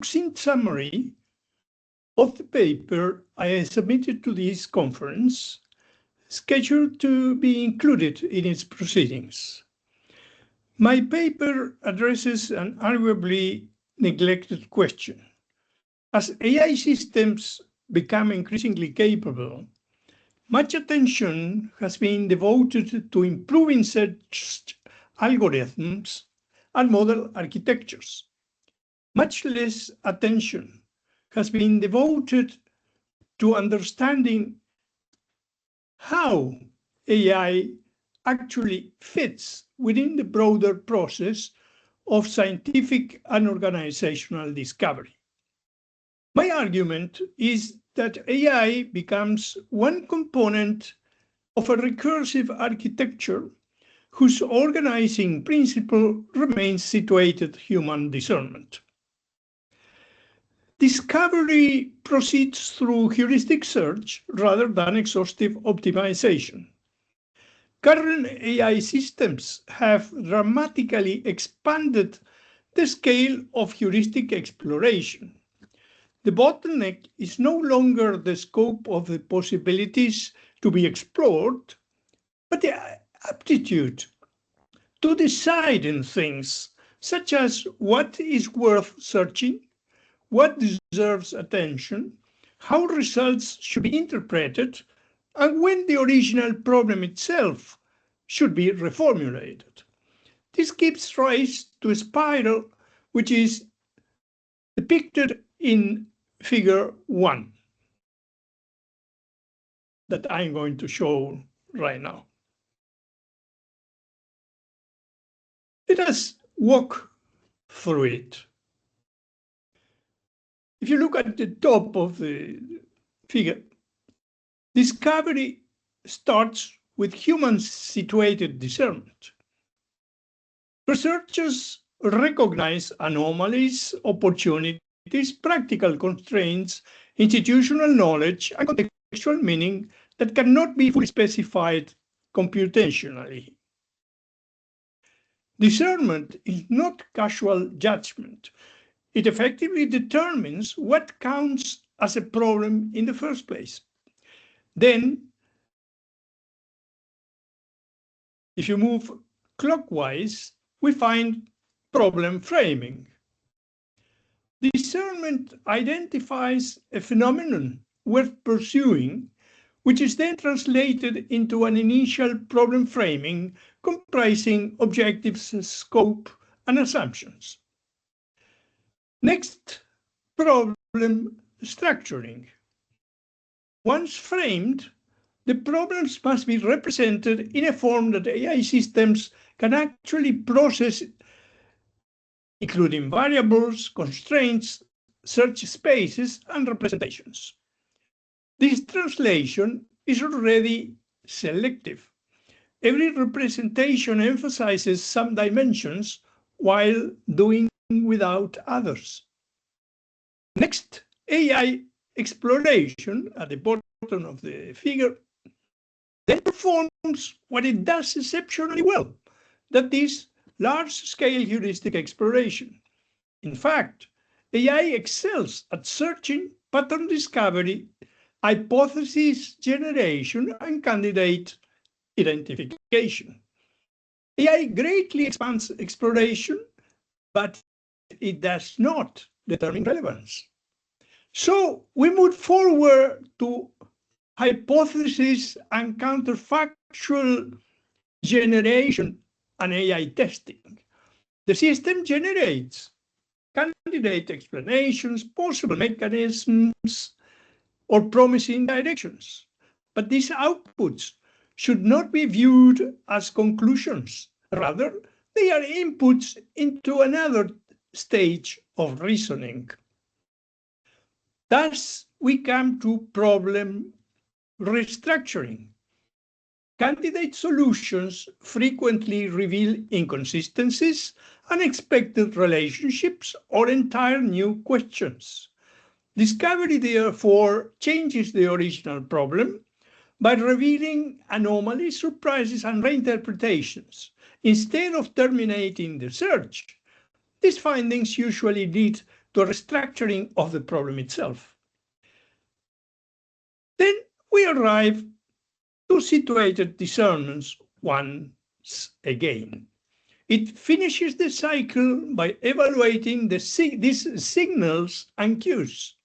succinct summary of the paper I submitted to this conference, scheduled to be included in its proceedings. My paper addresses an arguably neglected question. As AI systems become increasingly capable, much attention has been devoted to improving search algorithms and model architectures. Much less attention has been devoted to understanding how AI actually fits within the broader process of scientific and organizational discovery. My argument is that AI becomes one component of a recursive architecture whose organizing principle remains situated human discernment. Discovery proceeds through heuristic search rather than exhaustive optimization. Current AI systems have dramatically expanded the scale of heuristic exploration. The bottleneck is no longer the scope of the possibilities to be explored, but the aptitude to decide in things such as what is worth searching, what deserves attention, how results should be interpreted, and when the original problem itself should be reformulated. This gives rise to a spiral which is depicted in Figure 1 that I'm going to show right now. Let us walk through it. If you look at the top of the figure, discovery starts with human-situated discernment. Researchers recognize anomalies, opportunities, practical constraints, institutional knowledge, and contextual meaning that cannot be fully specified computationally. Discernment is not casual judgment. It effectively determines what counts as a problem in the first place. Then, if you move clockwise, we find problem framing. Discernment identifies a phenomenon worth pursuing, which is then translated into an initial problem framing comprising objectives, scope, and assumptions. Next, problem structuring. Once framed, the problems must be represented in a form that AI systems can actually process, including variables, constraints, search spaces, and representations. This translation is already selective. Every representation emphasizes some dimensions while doing without others. Next, AI exploration at the bottom of the figure then performs what it does exceptionally well, that is, large-scale heuristic exploration. In fact, AI excels at searching, pattern discovery, hypothesis generation, and candidate identification. AI greatly expands exploration, but it does not determine relevance. So we move forward to hypothesis and counterfactual generation and AI testing. The system generates candidate explanations, possible mechanisms, or promising directions. But these outputs should not be viewed as conclusions. Rather, they are inputs into another stage of reasoning. Thus, we come to problem restructuring. Candidate solutions frequently reveal inconsistencies, unexpected relationships, or entire new questions. Discovery, therefore, changes the original problem by revealing anomalies, surprises, and reinterpretations. Instead of terminating the search, these findings usually lead to a restructuring of the problem itself. Then we arrive to situated discernments once again. It finishes the cycle by evaluating these signals and cues.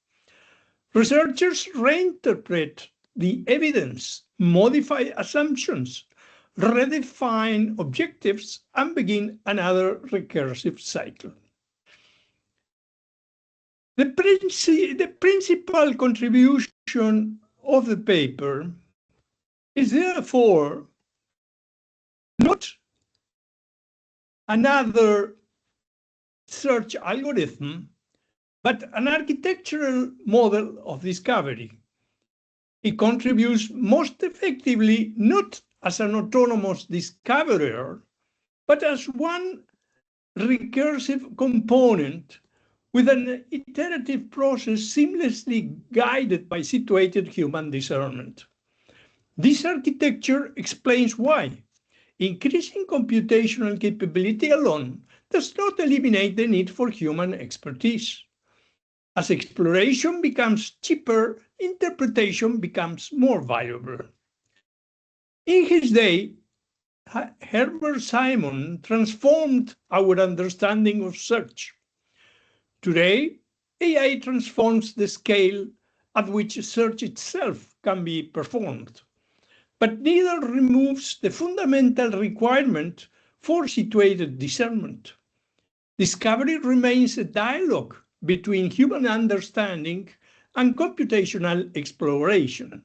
Researchers reinterpret the evidence, modify assumptions, redefine objectives, and begin another recursive cycle. The principal contribution of the paper is therefore not another search algorithm, but an architectural model of discovery. It contributes most effectively not as an autonomous discoverer, but as one recursive component with an iterative process seamlessly guided by situated human discernment. This architecture explains why increasing computational capability alone does not eliminate the need for human expertise. As exploration becomes cheaper, interpretation becomes more valuable. In his day, Herbert Simon transformed our understanding of search. Today, AI transforms the scale at which search itself can be performed, but neither removes the fundamental requirement for situated discernment. Discovery remains a dialogue between human understanding and computational exploration.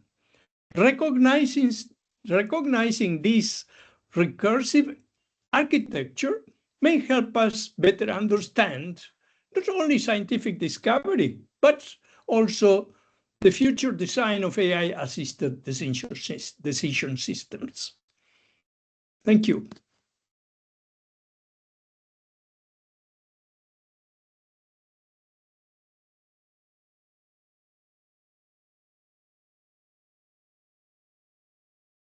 Recognizing this recursive architecture may help us better understand not only scientific discovery, but also the future design of AI-assisted decision systems. Thank you.